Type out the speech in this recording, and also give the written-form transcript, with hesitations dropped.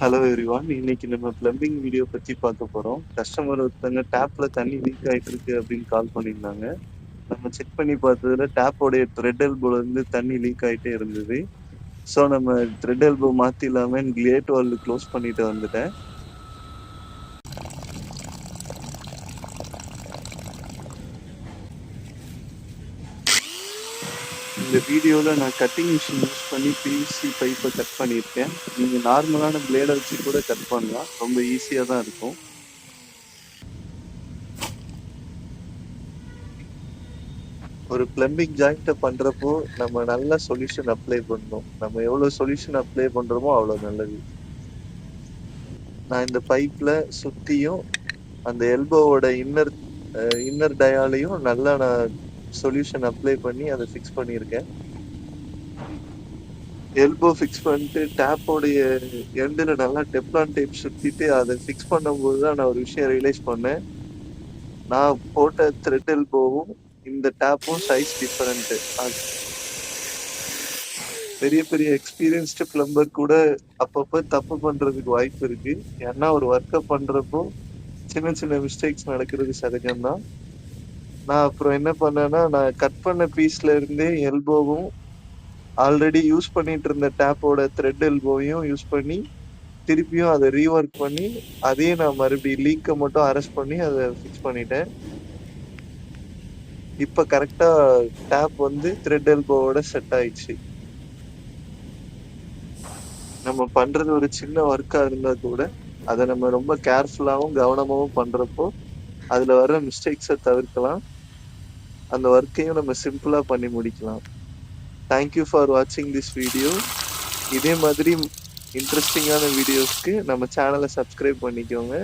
Hello everyone. இன்னைக்கு நம்ம plumbing video பத்தி பார்க்க போறோம். கஸ்டமர் ஒருத்தங்க டேப்ல தண்ணி லீக் ஆயிட்டு இருக்கு அப்படின்னு கால் பண்ணியிருந்தாங்க. நம்ம செக் பண்ணி பார்த்ததுல டேப்போடைய த்ரெட் எல்போல இருந்து தண்ணி லீக் ஆயிட்டே இருந்தது. ஸோ நம்ம த்ரெட் எல்போ மாத்திடலாமே கேட் வால் க்ளோஸ் பண்ணிட்டு வந்துட்டேன். இந்த வீடியோல நான் கட்டிங் மிஷின் யூஸ் பண்ணி பிவிசி பைப்பை கட் பண்ணியிருக்கேன். நீங்க நார்மலான பிளேடை வச்சு கூட கட் பண்ணலாம். ரொம்ப ஈஸியா தான் இருக்கும். ஒரு பிளம்பிங் ஜாயிண்ட்டை பண்றப்போ நம்ம நல்ல சொல்யூஷன் அப்ளை பண்ணணும். நம்ம எவ்வளவு சொல்யூஷன் அப்ளை பண்றோமோ அவ்வளவு நல்லது. நான் இந்த பைப்ல சுத்தியும் அந்த எல்போவோட இன்னர் டயாலையும் நல்லா நான் சொல்யூஷன் அப்ளை பண்ணி அதை ஃபிக்ஸ் பண்ணியிருக்கேன். எல்போ ஃபிக்ஸ் பண்ணிட்டு டேப்போடைய எண்டில் நல்லா டெப்லான் டேப் சுத்திட்டு அதை ஃபிக்ஸ் பண்ணும்போது தான் நான் ஒரு விஷயம் ரியலைஸ் பண்ணேன். நான் போட்ட த்ரெட் எல்போவும் இந்த டேப்பும் சைஸ் டிஃபரெண்ட். பெரிய பெரிய எக்ஸ்பீரியன்ஸ்டு பிளம்பர் கூட அப்பப்ப தப்பு பண்றதுக்கு வாய்ப்பு இருக்கு. ஏன்னா ஒரு ஒர்க்கை பண்றப்போ சின்ன சின்ன மிஸ்டேக்ஸ் நடக்கிறது சகஜம்தான். நான் அப்புறம் என்ன பண்ணேன்னா, நான் கட் பண்ண பீஸ்ல இருந்தே எல்போவும் ஆல்ரெடி யூஸ் பண்ணிட்டு இருந்த டேப்போட த்ரெட் எல்போவையும் யூஸ் பண்ணி திருப்பியும் அதை ரீஒர்க் பண்ணி அதையும் நான் மறுபடியும் லீக்கை மட்டும் அரெஸ்ட் பண்ணி அதை ஃபிக்ஸ் பண்ணிட்டேன். இப்ப கரெக்டா டேப் வந்து த்ரெட் எல்போவோட செட் ஆயிடுச்சு. நம்ம பண்றது ஒரு சின்ன ஒர்க்கா இருந்தா கூட அதை நம்ம ரொம்ப கேர்ஃபுல்லாவும் கவனமாவும் பண்றப்போ அதுல வர மிஸ்டேக்ஸை தவிர்க்கலாம். அந்த ஒர்க்கையும் நம்ம சிம்பிளா பண்ணி முடிக்கலாம். தேங்க்யூ ஃபார் வாட்சிங் திஸ் வீடியோ. இதே மாதிரி இன்ட்ரெஸ்டிங்கான வீடியோஸ்க்கு நம்ம சேனலை சப்ஸ்கிரைப் பண்ணிக்கோங்க.